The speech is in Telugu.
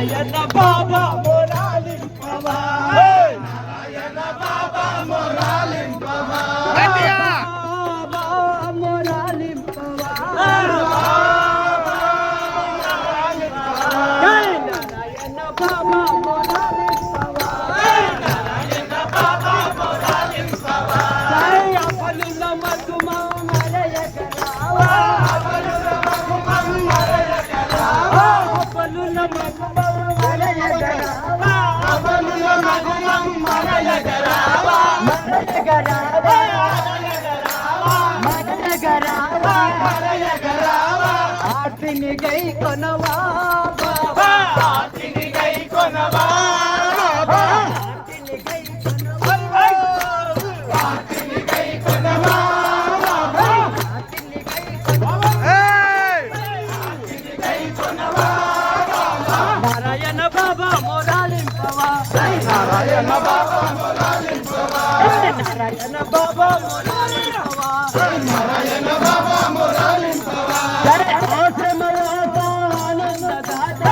నారాయణ బాబా మొరాలింపవా నారాయణ బాబా మొరాలింపవా ఆర్తిని గై కొనవా బాబా ఆర్తిని గై కొనవా బాబా ఆర్తిని గై కొనవా ఆర్తిని గై కొనవా బాబా ఆర్తిని గై కొనవా ఆర్తిని గై కొనవా బాబా నారాయణ బాబా మొరాలింపవా నారాయణ బాబా మొరాలింపవా నారాయణ బాబా మొరాలింపవా నారాయణ బాబా మొరాలింపవా ఆనందదాత